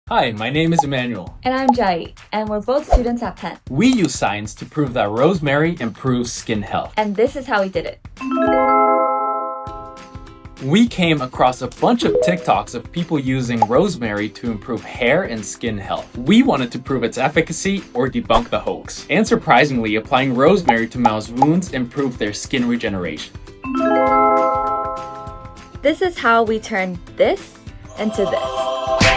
Hi, my name is Emmanuel. And I'm Jiayi, and we're both students at Penn. We use science to prove that rosemary improves skin health. And this is how we did it. We came across a bunch of TikToks of people using rosemary to improve hair and skin health. We wanted to prove its efficacy or debunk the hoax. And surprisingly, applying rosemary to mouse wounds improved their skin regeneration. This is how we turned this into this.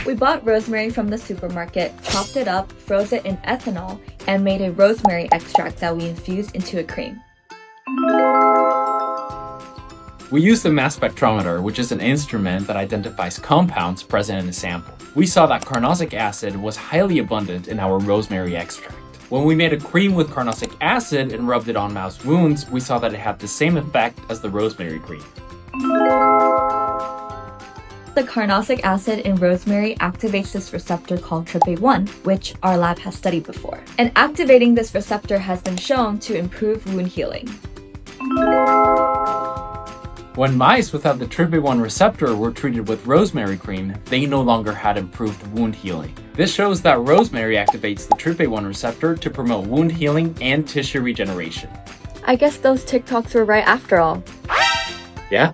We bought rosemary from the supermarket, chopped it up, froze it in ethanol, and made a rosemary extract that we infused into a cream. We used the mass spectrometer, which is an instrument that identifies compounds present in a sample. We saw that carnosic acid was highly abundant in our rosemary extract. When we made a cream with carnosic acid and rubbed it on mouse wounds, we saw that it had the same effect as the rosemary cream. The carnosic acid in rosemary activates this receptor called TRPA1, which our lab has studied before. And activating this receptor has been shown to improve wound healing. When mice without the TRPA1 receptor were treated with rosemary cream, they no longer had improved wound healing. This shows that rosemary activates the TRPA1 receptor to promote wound healing and tissue regeneration. I guess those TikToks were right after all. Yeah?